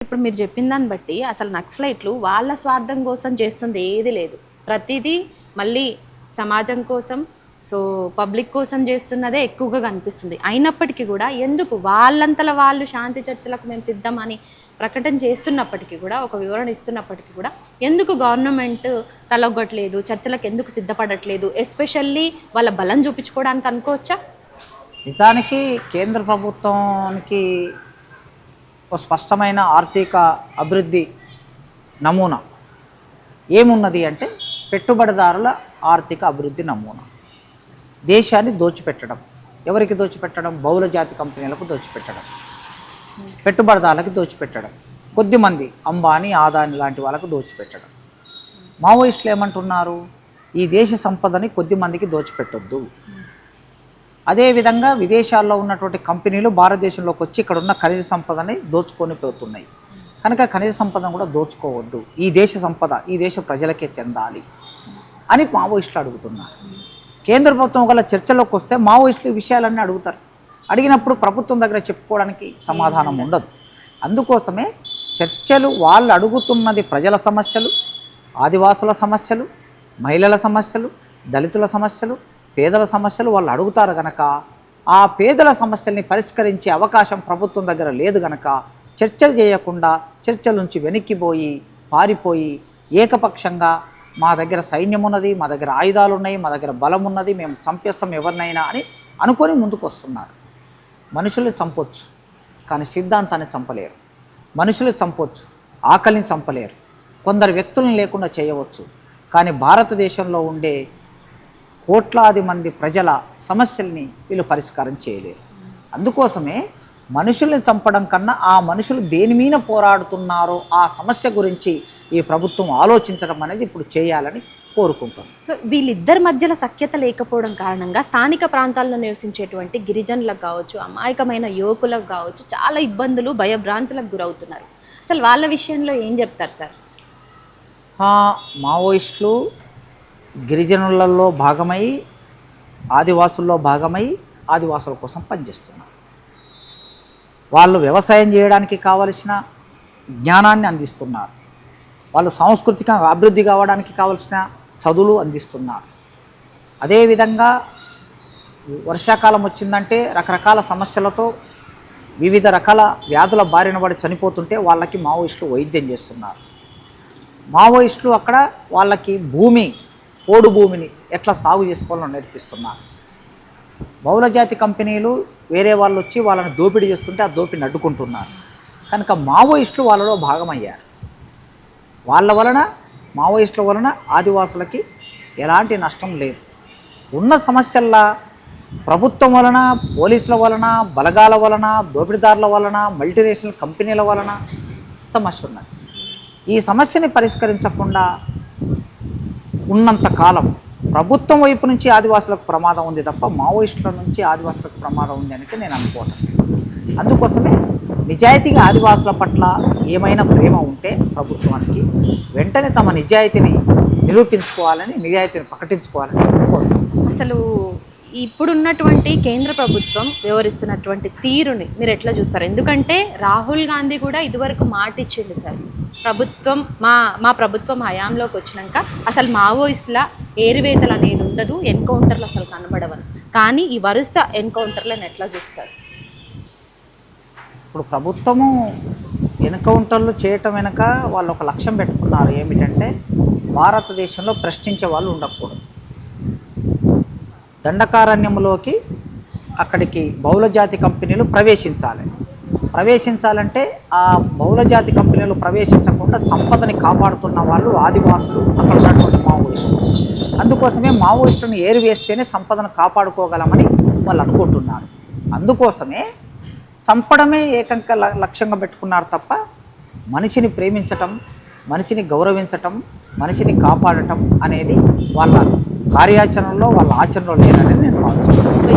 ఇప్పుడు మీరు చెప్పిన దాన్ని బట్టి అసలు నక్సలైట్లు వాళ్ళ స్వార్థం కోసం చేస్తుంది ఏది లేదు. ప్రతిదీ మళ్ళీ సమాజం కోసం, సో పబ్లిక్ కోసం చేస్తున్నదే ఎక్కువగా కనిపిస్తుంది. అయినప్పటికీ కూడా ఎందుకు వాళ్ళంతల వాళ్ళు శాంతి చర్చలకు మేము సిద్ధం అని ప్రకటన చేస్తున్నప్పటికీ కూడా, ఒక వివరణ ఇస్తున్నప్పటికీ కూడా ఎందుకు గవర్నమెంట్ తలొగ్గట్లేదు, చర్చలకు ఎందుకు సిద్ధపడట్లేదు? ఎస్పెషల్లీ వాళ్ళ బలం చూపించుకోవడానికి అనుకోవచ్చా? నిజానికి కేంద్ర ప్రభుత్వానికి ఒక స్పష్టమైన ఆర్థిక అభివృద్ధి నమూనా ఏమున్నది అంటే పెట్టుబడిదారుల ఆర్థిక అభివృద్ధి నమూనా. దేశాన్ని దోచిపెట్టడం. ఎవరికి దోచిపెట్టడం? బహుళ జాతి కంపెనీలకు దోచిపెట్టడం, పెట్టుబడిదారులకు దోచిపెట్టడం, కొద్దిమంది అంబానీ ఆదాని లాంటి వాళ్ళకు దోచిపెట్టడం. మావోయిస్టులు ఏమంటున్నారు? ఈ దేశ సంపదని కొద్దిమందికి దోచిపెట్టొద్దు. అదేవిధంగా విదేశాల్లో ఉన్నటువంటి కంపెనీలు భారతదేశంలోకి వచ్చి ఇక్కడ ఉన్న ఖనిజ సంపదని దోచుకొని పోతున్నాయి కనుక ఖనిజ సంపదను కూడా దోచుకోవద్దు, ఈ దేశ సంపద ఈ దేశ ప్రజలకే చెందాలి అని మావోయిస్టులు అడుగుతున్నారు. కేంద్ర ప్రభుత్వం గల చర్చలోకి వస్తే మావోయిస్టులు ఈ విషయాలన్నీ అడుగుతారు. అడిగినప్పుడు ప్రభుత్వం దగ్గర చెప్పుకోవడానికి సమాధానం ఉండదు. అందుకోసమే చర్చలు వాళ్ళు అడుగుతున్నది ప్రజల సమస్యలు, ఆదివాసుల సమస్యలు, మహిళల సమస్యలు, దళితుల సమస్యలు, పేదల సమస్యలు వాళ్ళు అడుగుతారు కనుక ఆ పేదల సమస్యల్ని పరిష్కరించే అవకాశం ప్రభుత్వం దగ్గర లేదు కనుక చర్చలు చేయకుండా చర్చల నుంచి వెనక్కిపోయి పారిపోయి ఏకపక్షంగా మా దగ్గర సైన్యం ఉన్నది, మా దగ్గర ఆయుధాలు ఉన్నాయి, మా దగ్గర బలం ఉన్నది, మేము చంపేస్తాం ఎవరినైనా అని అనుకొని ముందుకు వస్తున్నారు. మనుషుల్ని చంపొచ్చు కానీ సిద్ధాంతాన్ని చంపలేరు. మనుషులు చంపొచ్చు, ఆకలిని చంపలేరు. కొందరు వ్యక్తులను లేకుండా చేయవచ్చు కానీ భారతదేశంలో ఉండే కోట్లాది మంది ప్రజల సమస్యల్ని వీళ్ళు పరిష్కారం చేయలేరు. అందుకోసమే మనుషుల్ని చంపడం కన్నా ఆ మనుషులు దేని మీద పోరాడుతున్నారో ఆ సమస్య గురించి ఈ ప్రభుత్వం ఆలోచించడం అనేది ఇప్పుడు చేయాలని కోరుకుంటున్నాం. సో వీళ్ళిద్దరి మధ్యలో సఖ్యత లేకపోవడం కారణంగా స్థానిక ప్రాంతాల్లో నివసించేటువంటి గిరిజనులకు కావచ్చు, అమాయకమైన యువకులకు కావచ్చు చాలా ఇబ్బందులు, భయభ్రాంతులకు గురవుతున్నారు. అసలు వాళ్ళ విషయంలో ఏం చెప్తారు సార్? మావోయిస్టులు గిరిజనులలో భాగమై, ఆదివాసుల్లో భాగమై ఆదివాసుల కోసం పనిచేస్తున్నారు. వాళ్ళు వ్యవసాయం చేయడానికి కావలసిన జ్ఞానాన్ని అందిస్తున్నారు. వాళ్ళు సాంస్కృతిక అభివృద్ధి కావడానికి కావలసిన చదువులు అందిస్తున్నారు. అదేవిధంగా వర్షాకాలం వచ్చిందంటే రకరకాల సమస్యలతో వివిధ రకాల వ్యాధుల బారిన పడి చనిపోతుంటే వాళ్ళకి మావోయిస్టులు వైద్యం చేస్తున్నారు. మావోయిస్టులు అక్కడ వాళ్ళకి పోడు భూమిని ఎట్లా సాగు చేసుకోవాలో నేర్పిస్తున్నారు. బహుళజాతి కంపెనీలు వేరే వాళ్ళు వచ్చి వాళ్ళని దోపిడీ చేస్తుంటే ఆ దోపిడిని అడ్డుకుంటున్నారు కనుక మావోయిస్టులు వాళ్ళలో భాగమయ్యారు. మావోయిస్టుల వలన ఆదివాసులకి ఎలాంటి నష్టం లేదు. ఉన్న సమస్యల్లా ప్రభుత్వం వలన, పోలీసుల వలన, బలగాల వలన, దోపిడీదారుల వలన, మల్టీనేషనల్ కంపెనీల వలన సమస్య ఉన్నది. ఈ సమస్యని పరిష్కరించకుండా ఉన్నంత కాలం ప్రభుత్వం వైపు నుంచి ఆదివాసులకు ప్రమాదం ఉంది తప్ప మావోయిస్టుల నుంచి ఆదివాసులకు ప్రమాదం ఉంది అని నేను అనుకోవటం. అందుకోసమే నిజాయితీగా ఆదివాసుల పట్ల ఏమైనా ప్రేమ ఉంటే ప్రభుత్వానికి వెంటనే తమ నిజాయితీని నిరూపించుకోవాలని, నిజాయితీని ప్రకటించుకోవాలని కోరుతున్నాను. అసలు ఇప్పుడున్నటువంటి కేంద్ర ప్రభుత్వం వ్యవహరిస్తున్నటువంటి తీరుని మీరు ఎట్లా చూస్తారు? ఎందుకంటే రాహుల్ గాంధీ కూడా ఇదివరకు మాట ఇచ్చింది సార్, ప్రభుత్వం మా ప్రభుత్వం హయాంలోకి వచ్చినాక అసలు మావోయిస్టుల ఏరివేతలు అనేది ఉండదు, ఎన్కౌంటర్లు అసలు కనబడవని. కానీ ఈ వరుస ఎన్కౌంటర్లను ఎట్లా చూస్తారు? ఇప్పుడు ప్రభుత్వము ఎన్కౌంటర్లు చేయటం వెనుక వాళ్ళు ఒక లక్ష్యం పెట్టుకున్నారు. ఏమిటంటే భారతదేశంలో ప్రశ్నించే వాళ్ళు ఉండకూడదు. దండకారణ్యంలోకి అక్కడికి బహుళజాతి కంపెనీలు ప్రవేశించాలంటే ఆ బహుళజాతి కంపెనీలు ప్రవేశించకుండా సంపదని కాపాడుతున్న వాళ్ళు ఆదివాసులు, అక్కడ ఉన్నటువంటి మావోయిస్టులు. అందుకోసమే మావోయిస్టులను ఏరివేస్తేనే సంపదను కాపాడుకోగలమని వాళ్ళు అనుకుంటున్నారు. అందుకోసమే చంపడమే ఏకంగా లక్ష్యంగా పెట్టుకున్నారు తప్ప మనిషిని ప్రేమించటం, మనిషిని గౌరవించటం, మనిషిని కాపాడటం అనేది వాళ్ళ కార్యాచరణలో, వాళ్ళ ఆచరణలో లేదనేది నేను భావిస్తున్నాను.